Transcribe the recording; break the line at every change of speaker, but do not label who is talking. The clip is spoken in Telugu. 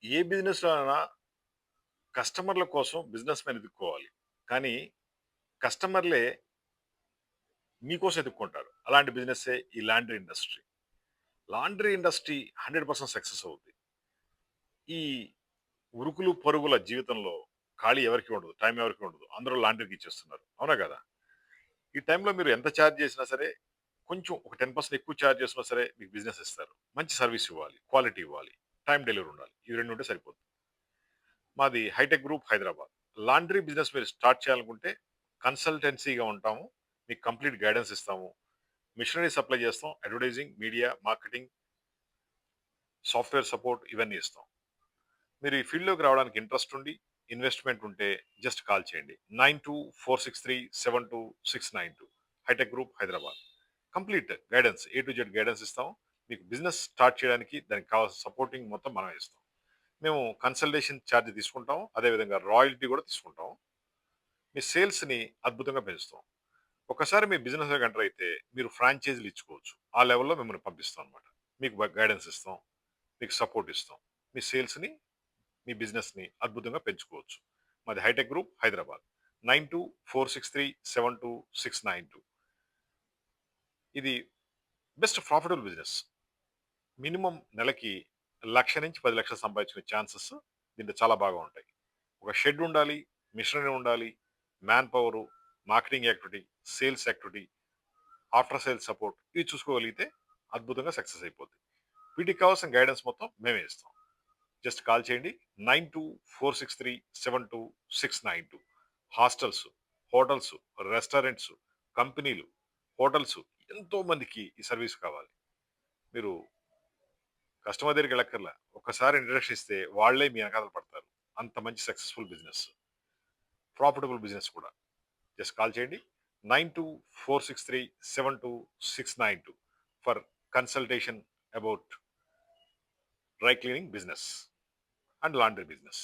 ఏ బిజినెస్‌లో అయినా కస్టమర్ల కోసం బిజినెస్ మ్యాన్ ఎతుక్కోవాలి. కానీ కస్టమర్‌లే మీకోసం ఎతుక్కుంటారు. అలాంటి బిజినెస్సే ఈ laundry industry. Laundry industry 100% success అవుద్ది. ఈ ఉరుకులు, పరుగుల జీవితంలో ఖాళీ ఎవరికీ ఉండదు. టైం ఎవరికీ ఉండదు. అందరూ లాండ్రీకి ఇచ్చేస్తున్నారు. అవునా కదా! ఈ టైంలో మీరు ఎంత చార్జ్ చేసినా సరే, కొంచెం ఒక 10% ఎక్కువ చార్జ్ చేసినా సరే మీకు బిజినెస్ ఇస్తారు. మంచి సర్విస్ ఇవ్వాలి. క్వాలిటీ ఇవ్వాలి. టైమ్ డెలివరీ ఉండాలి. ఇవి 2 ఉంటే సరిపోద్ది. మాది hitech group Hyderabad. Laundry business మీరు స్టార్ట్ చేయాలనుకుంటే కన్సల్టెన్సీగా ఉంటాము. మీకు కంప్లీట్ గైడెన్స్ ఇస్తాము. మిషనరీ సప్లై చేస్తాం. Advertising, media, marketing, software support ఇవన్నీ ఇస్తాం. మీరు ఈ ఫీల్డ్‌లోకి రావడానికి ఇంట్రెస్ట్ ఉండి, ఇన్వెస్ట్‌మెంట్ ఉంటే జస్ట్ కాల్ చేయండి. 9246372692 hitech group Hyderabad. Complete guidance A to Z guidance ఇస్తాం. మీకు బిజినెస్ స్టార్ట్ చేయడానికి దానికి కావాల్సిన సపోర్టింగ్ మొత్తం మనమే ఇస్తాం. మేము కన్సల్టేషన్ ఛార్జ్ తీసుకుంటాం. అదేవిధంగా రాయల్టీ కూడా తీసుకుంటాం. మీ సేల్స్‌ని అద్భుతంగా పెంచుతాం. ఒకసారి మీ బిజినెస్‌లోకి ఎంటర్ అయితే మీరు ఫ్రాంచైజీలు ఇచ్చుకోవచ్చు. ఆ లెవెల్‌లో మిమ్మల్ని పంపిస్తాం అన్నమాట. మీకు గైడెన్స్ ఇస్తాం. మీకు సపోర్ట్ ఇస్తాం. మీ సేల్స్‌ని, మీ బిజినెస్‌ని అద్భుతంగా పెంచుకోవచ్చు. మాది హైటెక్ గ్రూప్ హైదరాబాద్. 9246372692. ఇది బెస్ట్ ప్రాఫిటబుల్ బిజినెస్. మినిమమ్ నెలకి 1,00,000-10,00,000 సంపాదించుకునే ఛాన్సెస్ దీంట్లో చాలా బాగా ఉంటాయి. ఒక షెడ్ ఉండాలి, మిషనరీ ఉండాలి, man power, marketing activity, sales activity, after sales support ఇవి చూసుకోగలిగితే అద్భుతంగా సక్సెస్ అయిపోద్ది. వీటికి కావాల్సిన గైడెన్స్ మొత్తం మేమే ఇస్తాం. జస్ట్ కాల్ చేయండి. 9246372692. హాస్టల్స్, హోటల్స్, రెస్టారెంట్స్, కంపెనీలు, హోటల్స్ ఎంతో మందికి ఈ సర్వీస్ కావాలి. మీరు కస్టమర్ దగ్గరికి వెళ్ళక్కర్లా. ఒక్కసారి ఇంట్రడక్షన్ ఇస్తే వాళ్ళే మీ వెనకాల పడతారు. అంత మంచి సక్సెస్‌ఫుల్ బిజినెస్. ప్రాఫిటబుల్ బిజినెస్ కూడా. జస్ట్ కాల్ చేయండి. 9246372692 for consultation about dry cleaning business and laundry business.